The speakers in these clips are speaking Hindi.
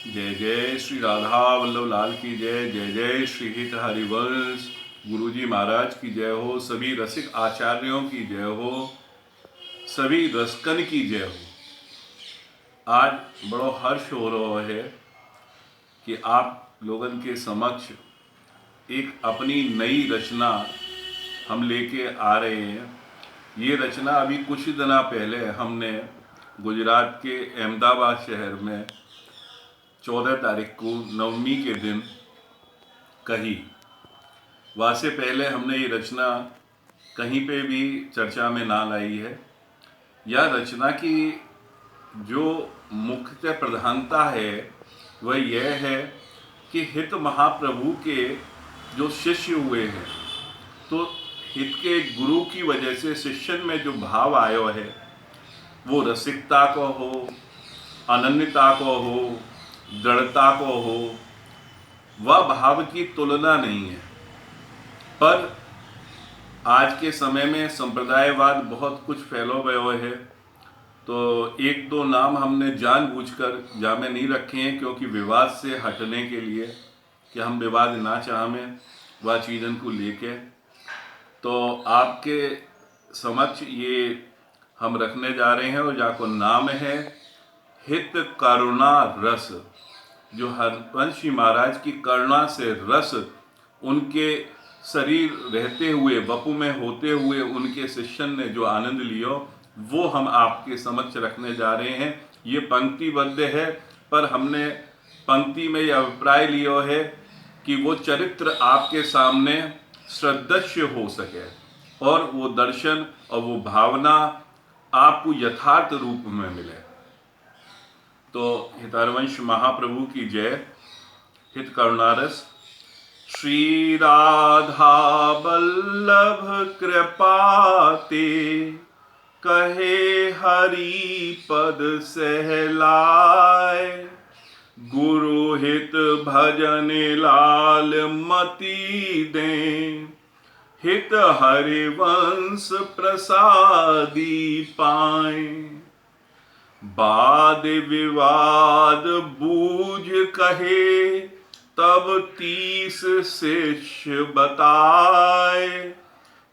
जय जय श्री राधा वल्लभ लाल की जय। जय जय श्री हित हरिवंश गुरुजी महाराज की जय हो। सभी रसिक आचार्यों की जय हो। सभी रसकन की जय हो। आज बड़ो हर्ष हो रहा है कि आप लोगन के समक्ष एक अपनी नई रचना हम लेके आ रहे हैं। ये रचना अभी कुछ दिन पहले हमने गुजरात के अहमदाबाद शहर में 14 तारीख को नवमी के दिन कही। वहाँ से पहले हमने ये रचना कहीं पे भी चर्चा में ना लाई है। यह रचना की जो मुख्यतः प्रधानता है वह यह है कि हित महाप्रभु के जो शिष्य हुए हैं, तो हित के गुरु की वजह से शिष्यन में जो भाव आयो है वो रसिकता को हो, अनन्यता को हो, दृढ़ता को हो, वह भाव की तुलना नहीं है। पर आज के समय में संप्रदायवाद बहुत कुछ फैलो गयो है, तो एक दो नाम हमने जानबूझकर जामे नहीं रखे हैं, क्योंकि विवाद से हटने के लिए कि हम विवाद ना चाहें वह चीज़न को लेके। तो आपके समक्ष ये हम रखने जा रहे हैं और जाको नाम है हित करुणा रस। जो हरिवंश महाराज की करुणा से रस उनके शरीर रहते हुए, वपु में होते हुए उनके शिष्यन ने जो आनंद लियो, वो हम आपके समक्ष रखने जा रहे हैं। ये पंक्तिबद्ध है, पर हमने पंक्ति में यह अभिप्राय लियो है कि वो चरित्र आपके सामने सदृश्य हो सके और वो दर्शन और वो भावना आपको यथार्थ रूप में मिले। तो हितहरिवंश महाप्रभु की जय। हित करुणारस। श्री राधा वल्लभ कृपाते, कहे हरि पद सहलाए। गुरु हित भजन लाल मति दें, हित हरिवंश प्रसादी पाएं। वाद विवाद बूझ कहे, तब 30 शिष्य बताए।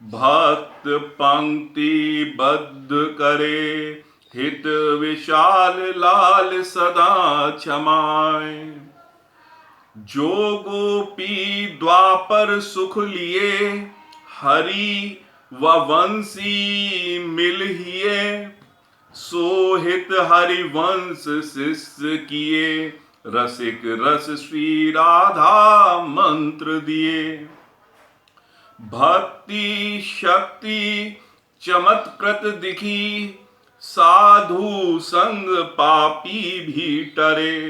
भक्त पंक्ति बद्ध करे, हित विशाल लाल सदा क्षमाए। जो गोपी द्वापर सुख लिए, हरि व वंशी मिलहिए। सोहित हरिवंश शिष्य किए, रसिक रस श्री राधा मंत्र दिए। भक्ति शक्ति चमत्कृत दिखी, साधु संग पापी भी टरे।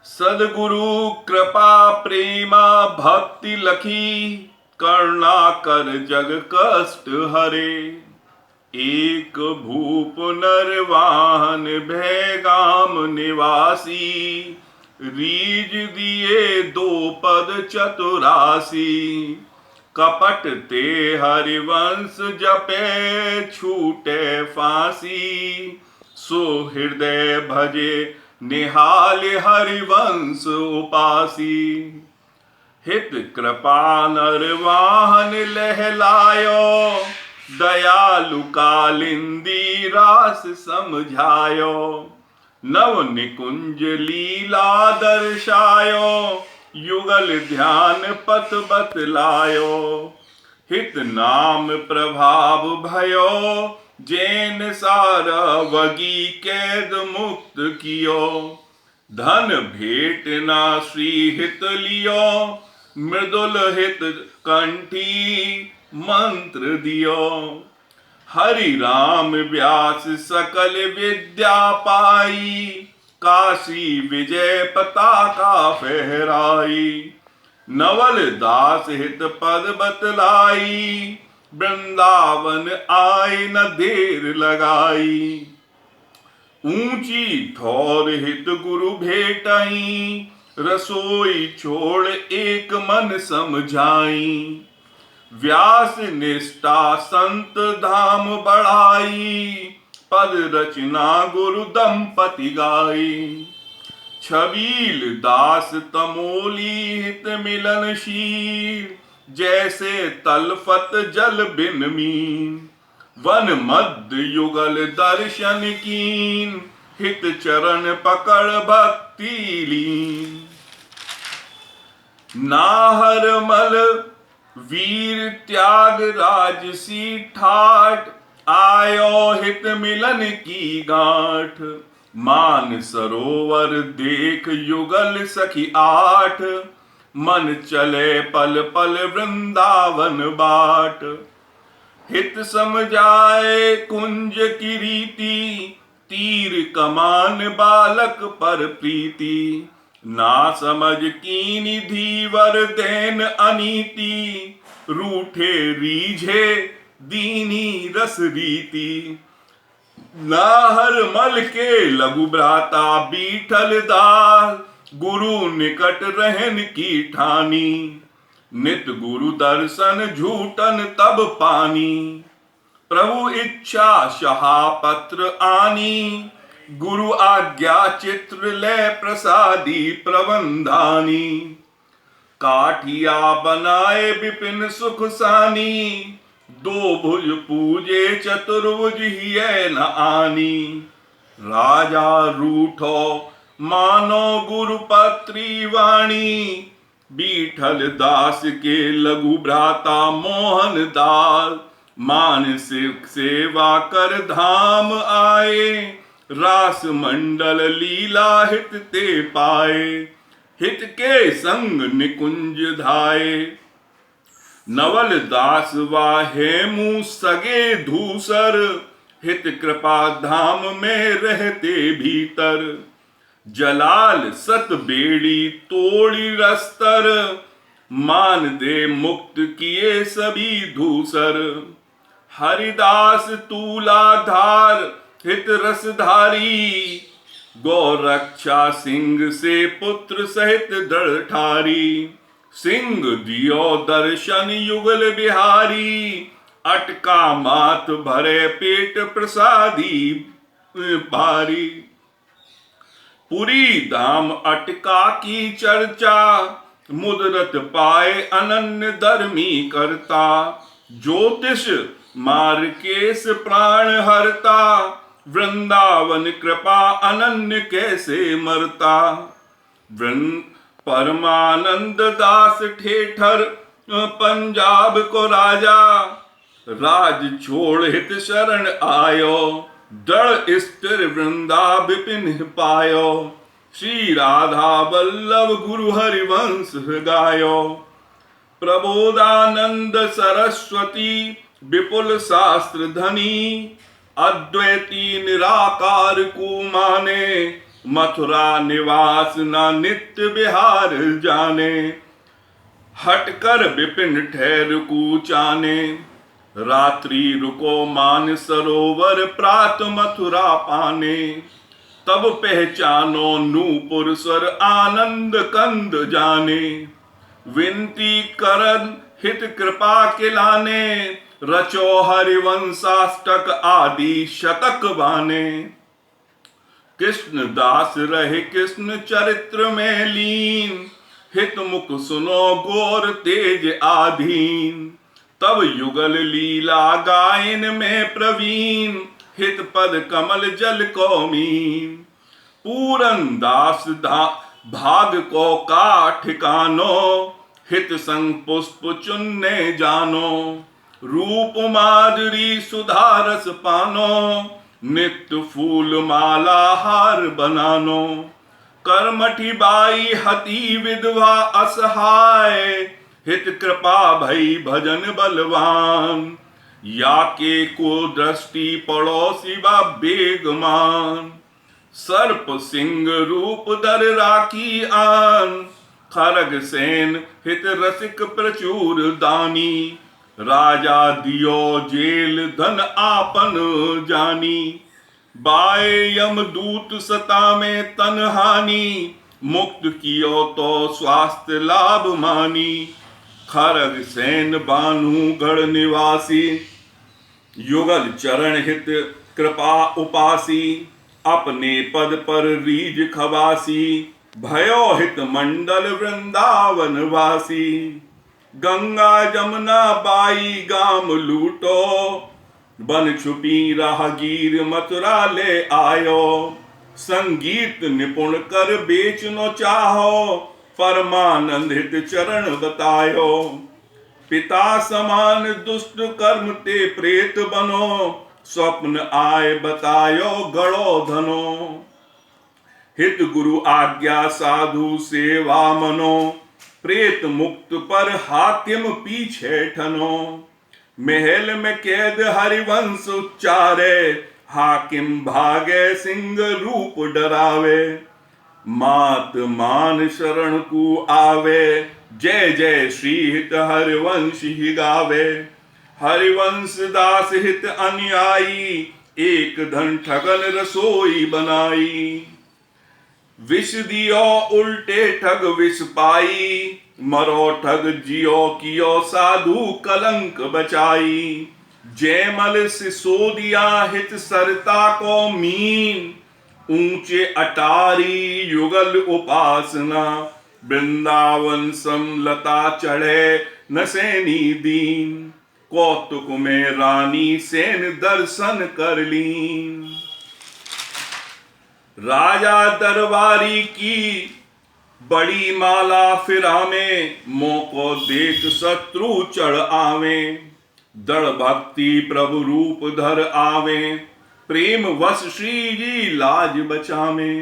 सदगुरु कृपा प्रेमा भक्ति लखी, करुणा कर जग कष्ट हरे। एक भूप नरवाहन भैगाम निवासी, रीज दिए 2 पद चतुरासी। कपट ते हरिवंश जपे छूटे फांसी, सो हृदय भजे निहाल हरिवंश उपासी। हित कृपा नरवाहन लहलायो, दयालु कालिंदी रास समझायो। नव निकुंज लीला दर्शायो, युगल ध्यान पथ बतलायो। हित नाम प्रभाव भयो, जैन सारा वगी कैद मुक्त कियो। धन भेट ना श्री हित लियो, मृदुल हित कंठी मंत्र दियो। हरि राम व्यास सकल विद्या पाई, काशी विजय पताका फहराई। नवल दास हित पद बतलाई, वृंदावन आए न देर लगाई। ऊंची ठौर हित गुरु भेटई, रसोई छोड़ एक मन समझाई। व्यास निष्ठा संत धाम बढ़ाई, पद रचना गुरु दंपति गाई। छबील दास तमोली हित मिलनशील, जैसे तलफत जल बिन मीन। वन मध्य युगल दर्शन कीन, हित चरण पकड़ भक्ति लीन। नाहर मल वीर त्याग राजसी ठाठ, आयो हित मिलन की गांठ। मान सरोवर देख युगल सखी आठ, मन चले पल पल वृंदावन बाट। हित समझाए कुंज की रीति, तीर कमान बालक पर प्रीति। ना समझ कीनी धीवर देन अनीति, रूठे रीझे दीनी रस रीति। नाहर मल के लघु भ्राता बीठल दास, गुरु निकट रहन की ठानी। नित गुरु दर्शन झूठन तब पानी, प्रभु इच्छा शहापत्र आनी। गुरु आज्ञा चित्र ले प्रसादी प्रबंधानी। काठिया बनाए विपिन सुख सानी, दो भुज पूजे चतुर्भुज हिय न आनी। राजा रूठो मानो गुरुपत्री वाणी, बीठल दास के लघु भ्राता मोहन दास। मानसिक सेवा कर धाम आए, रास मंडल लीला हित ते पाए। हित के संग निकुंज धाये, नवल दास वाहे मुँह सगे धूसर। हित कृपा धाम में रहते भीतर, जलाल सत बेड़ी तोड़ी रस्तर। मान दे मुक्त किए सभी धूसर, हरिदास तूलाधार हित रसधारी। गौरक्षा सिंह से पुत्र सहित दृढ़ ठारी। सिंह दियो दर्शन युगल बिहारी, अटका मात भरे पेट प्रसादी भारी। पुरी धाम अटका की चर्चा, मुदरत पाए अनन्य धर्मी करता। ज्योतिष मार्केश प्राण हरता, वृंदावन कृपा अनन्य कैसे मरता। परमानंद दास ठेठर पंजाब को राजा, राज छोड़ हित शरण आयो। दृढ़ स्थिर वृंदा विपिन पायो, श्री राधा वल्लभ गुरु हरिवंश गायो। प्रबोधानंद सरस्वती विपुल शास्त्र धनी, अद्वैती निराकार को माने। मथुरा निवास ना नित्य बिहार जाने, हटकर विपिन ठहर कूचाने। रात्रि रुको मान सरोवर प्रात मथुरा पाने। तब पहचानो नूपुर स्वर आनंद कंद जाने। विनती करन हित कृपा के लाने, रचो हरिवंशाष्टक आदि शतक बाने। कृष्ण दास रहे कृष्ण चरित्र में लीन, हित मुख सुनो गौर तेज आधीन। तब युगल लीला गायन में प्रवीण, हित पद कमल जल कौमीन। पूरन दास भाग को का ठिकानो, हित संग पुष्प चुनने जानो। रूप माधुरी सुधारस पानो, नित्य फूल माला हार बनानो। कर्मठी बाई हती विधवा असहाय, हित कृपा भई भजन बलवान। या के को दृष्टि पड़ोसी बा बेगमान। सर्प सिंह रूप धर राखी आन, खरग सेन हित रसिक प्रचुर दानी। राजा दियो जेल धन आपन जानी, बाए यम दूत सता में तन हानि। मुक्त कियो तो स्वास्थ्य लाभ मानी। खरग सेन बानुगढ़ निवासी, युगल चरण हित कृपा उपासी। अपने पद पर रीझ खवासी, भयो हित मंडल वृंदावन वासी। गंगा जमुना बाई गाम लूटो, बन छुपी राहगीर मथुरा ले आयो। संगीत निपुण कर बेचनो चाहो, परमानंद हित चरण बतायो। पिता समान दुष्ट कर्म ते प्रेत बनो, स्वप्न आए बतायो गढ़ो धनो। हित गुरु आज्ञा साधु सेवा मनो, प्रेत मुक्त पर हाकिम पीछे ठनो। महल में कैद हरिवंश उच्चारे, हाकिम भागे सिंह रूप डरावे। मात मान शरण को आवे, जय जय श्री हित हरिवंश ही गावे। हरिवंश दास हित अनुयायी, एक धन ठगन रसोई बनाई। विष दियो उल्टे ठग विष पाई, मरो ठग जियो कियो साधु कलंक बचाई। जयमल सिसोदिया हित सरता को मीन, ऊंचे अटारी युगल उपासना। वृंदावन समलता चढ़े नसैनी दीन, कौतुक में रानी सेन दर्शन कर लीन। राजा दरबारी की बड़ी माला फिरा में, मोको देख शत्रु चढ़ आवे। दृढ़ भक्ति प्रभु रूप धर आवे, प्रेम वश श्री जी लाज बचावे।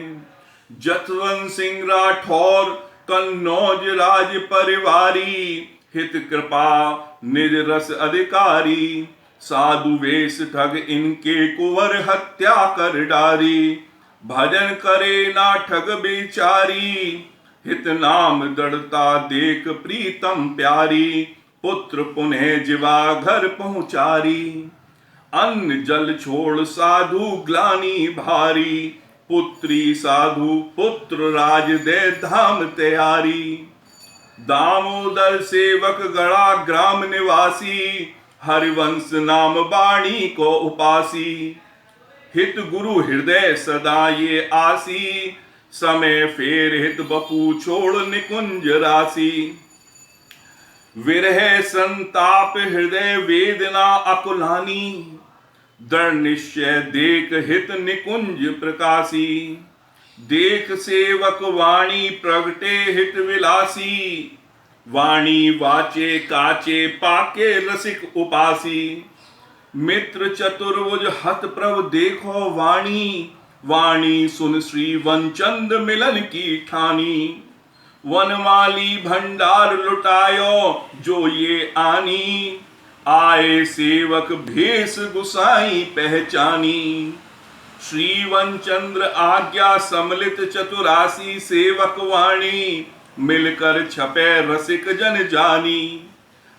जसवंत सिंह राठौर कन्नौज राज परिवारी, हित कृपा निज रस अधिकारी। साधु वेश ठग इनके कुंवर हत्या कर डारी। भजन करे ना ठग बेचारी, हित नाम दृढ़ता देख प्रीतम प्यारी। पुत्र पुनः जिवा घर पहुंचारी, अन्न जल छोड़ साधु ग्लानी भारी। पुत्री साधु पुत्र राज दे धाम तैयारी। दामोदर सेवक गड़ा ग्राम निवासी, हरिवंश नाम वाणी को उपासी। हित गुरु हृदय सदा ये आसी, समय फेर हित बपू छोड़ निकुंज राशि। विरह संताप हृदय वेदना अकुलानी, दृढ़ निश्चय देख हित निकुंज प्रकाशी। देख सेवक वाणी प्रगटे हित विलासी, वाणी वाचे काचे पाके रसिक उपासी। मित्र चतुर्भुज हत प्रभ देखो वाणी, वाणी सुन श्री वनचंद मिलन की ठानी। वनमाली भंडार लुटायो जो ये आनी, आए सेवक भेष गुसाई पहचानी। श्री वनचंद्र आज्ञा सम्मिलित चतुरासी सेवक वाणी, मिलकर छपे रसिक जन जानी।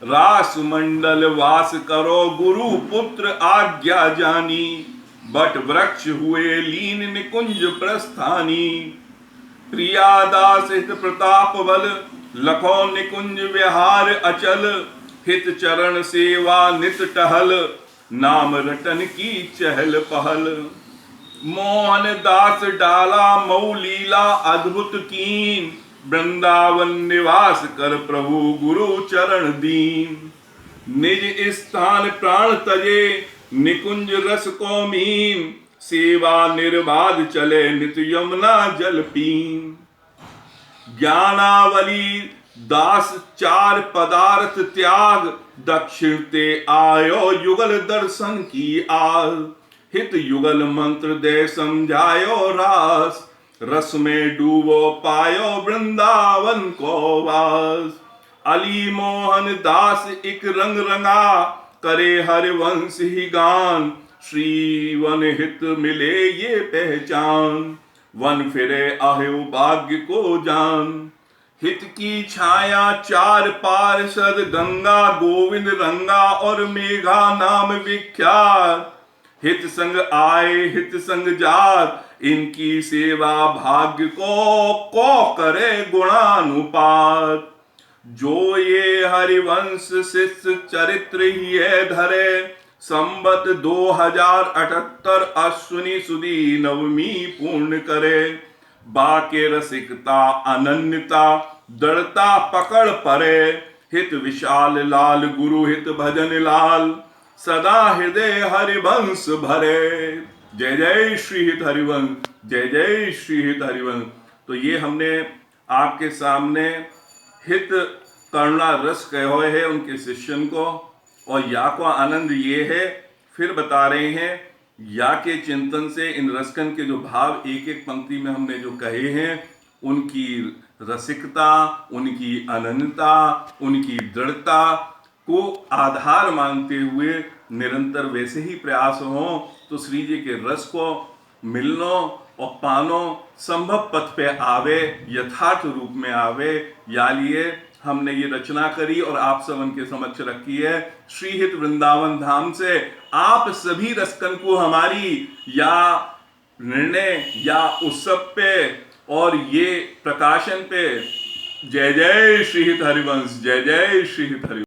रास मंडल वास करो गुरु पुत्र आज्ञा जानी, बट वृक्ष हुए लीन निकुंज प्रस्थानी। प्रियादास हित प्रताप बल, लखो निकुंज विहार अचल। हित चरण सेवा नित टहल, नाम रटन की चहल पहल। मोहन दास डाला मऊ लीला अद्भुत कीन, वृंदावन निवास कर प्रभु गुरु चरण दीन। निज स्थान प्राण तजे निकुंज रस को मीन, सेवा निर्बाध चले नित यमुना जल पीन। ज्ञानावली दास चार पदार्थ त्याग, दक्षिण ते आयो युगल दर्शन की आग। हित युगल मंत्र दे समझायो रास, रस में डूबो पायो वृंदावन को वास। अली मोहन दास एक रंग रंगा, करे हरिवंश ही गान। श्री वन हित मिले ये पहचान, वन फिरे आयो भाग्य को जान। हित की छाया चार पार्षद, गंगा गोविंद रंगा और मेघा नाम विख्यात। हित संग आए हित संग जात, इनकी सेवा भाग्य को करे गुणानुपात। जो ये हरिवंश शिष्य चरित्र ही है धरे, संबत 2078 अश्विनी सुदी नवमी पूर्ण करे। बाके रसिकता अनन्यता दृढ़ता पकड़ परे, हित विशाल लाल गुरु हित भजन लाल, सदा हृदय हरिवंश भरे। जय जय श्री हित हरिवंश, जय जय श्री हित हरिवंश। तो ये हमने आपके सामने हित करुणा रस कहो है उनके शिष्यन को, और या को आनंद ये है, फिर बता रहे हैं या के चिंतन से इन रसकन के जो भाव एक एक पंक्ति में हमने जो कहे हैं, उनकी रसिकता, उनकी अनन्यता, उनकी दृढ़ता को आधार मानते हुए निरंतर वैसे ही प्रयास हो, तो श्री जी के रस को मिलनो और पानो संभव पथ पे आवे, यथार्थ रूप में आवे। या लिए हमने ये रचना करी और आप सब उनके समक्ष रखी है। श्री हित वृंदावन धाम से आप सभी रसकन को हमारी या निर्णय या उत्सव पे और ये प्रकाशन पे जय जय श्री हित हरिवंश, जय जय श्री हित हरिवंश।